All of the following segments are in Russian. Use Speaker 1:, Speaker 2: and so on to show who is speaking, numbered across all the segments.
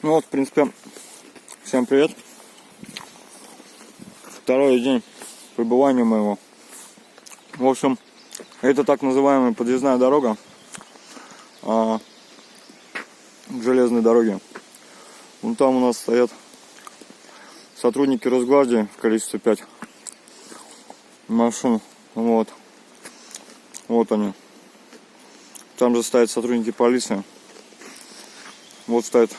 Speaker 1: Ну вот, в принципе, всем привет. Второй день пребывания моего. В общем, это так называемая подъездная дорога к железной дороге. Вон там у нас стоят сотрудники Росгвардии в количестве 5 машин. Вот они. Там же стоят сотрудники полиции. Вот стоят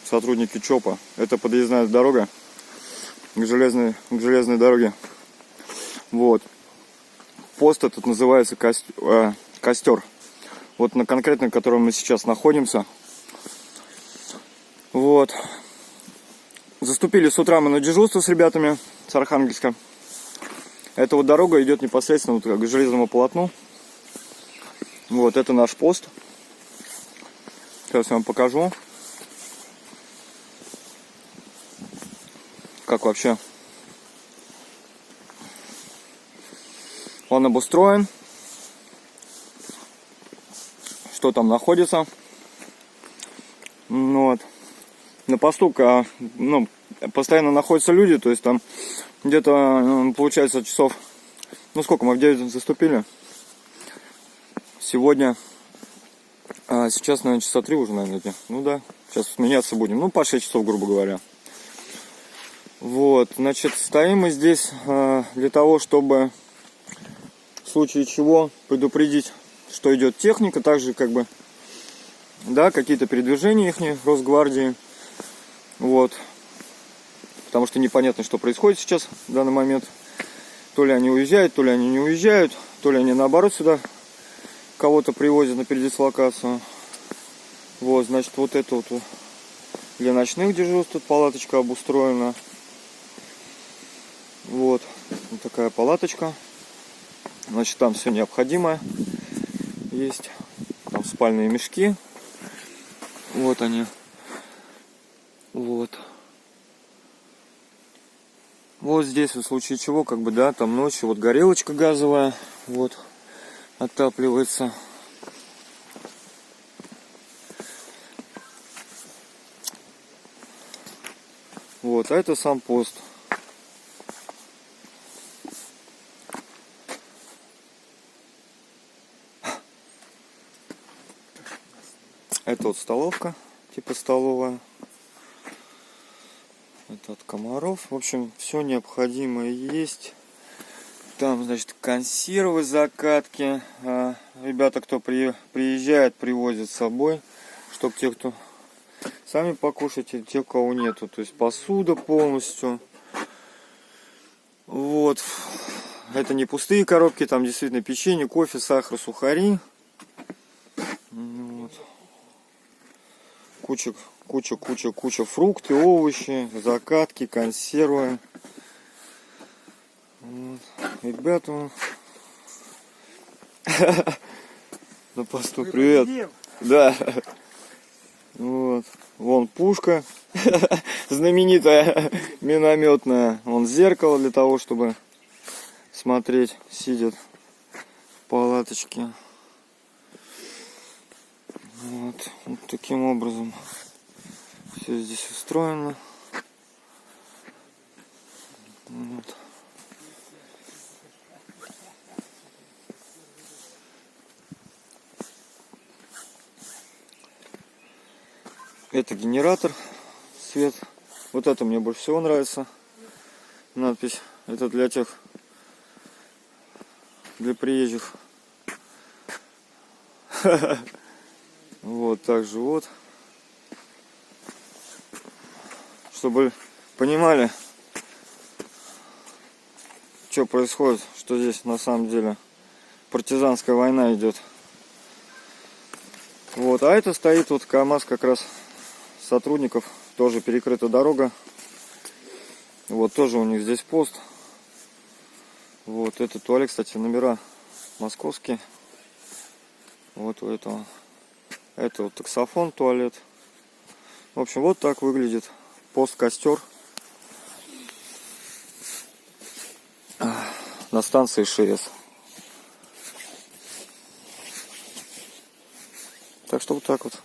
Speaker 1: сотрудники ЧОПа. Это подъездная дорога к железной дороге. Вот. Пост этот называется Костер. Вот на конкретно котором мы сейчас находимся. Вот. Заступили с утра мы на дежурство с ребятами с Архангельска. Эта вот дорога идет непосредственно вот к железному полотну. Вот это наш пост. Сейчас я вам покажу, как вообще он обустроен, что там находится. Вот. На посту постоянно находятся люди, то есть там где-то получается часов, сколько мы в 9 заступили сегодня, сейчас, наверное, часа 3 уже, наверное, да, сейчас сменяться будем, по 6 часов, грубо говоря. Вот, значит, стоим мы здесь для того, чтобы в случае чего предупредить, что идет техника, также какие-то передвижения их Росгвардии. Вот. Потому что непонятно, что происходит сейчас в данный момент. То ли они уезжают, то ли они не уезжают, то ли они наоборот сюда кого-то привозят на передислокацию. Вот, значит, вот это вот для ночных дежурств тут палаточка обустроена. Вот такая палаточка. Значит, там все необходимое есть. Там спальные мешки. Вот они. Вот. Вот здесь, в случае чего, там ночью вот горелочка газовая. Вот. Отапливается. Вот, а это сам пост. Это вот столовка, типа столовая. Это от комаров. В общем, все необходимое есть. Там, значит, консервы, закатки. Ребята, кто приезжает, привозят с собой. Чтобы те, кто сами покушать, и те, у кого нету. То есть посуда полностью. Вот. Это не пустые коробки. Там действительно печенье, кофе, сахар, сухари. Вот. Куча фрукты, овощи, закатки, консервы. Вот. Ребята на посту, привет. Да. Вот. Вон пушка знаменитая минометная. Вон зеркало для того, чтобы смотреть, сидят в палаточке. Вот таким образом все здесь устроено. Вот. Это генератор, свет. Вот это мне больше всего нравится. Надпись. Это для приезжих. Вот, также вот. Чтобы понимали, что происходит, что здесь на самом деле партизанская война идет. Вот, а это стоит вот КамАЗ как раз сотрудников, тоже перекрыта дорога. Вот, тоже у них здесь пост. Вот, это туалет, кстати, номера московские. Вот у этого. Это вот таксофон, туалет. В общем, вот так выглядит пост Костер на станции ШС. Так что вот так вот.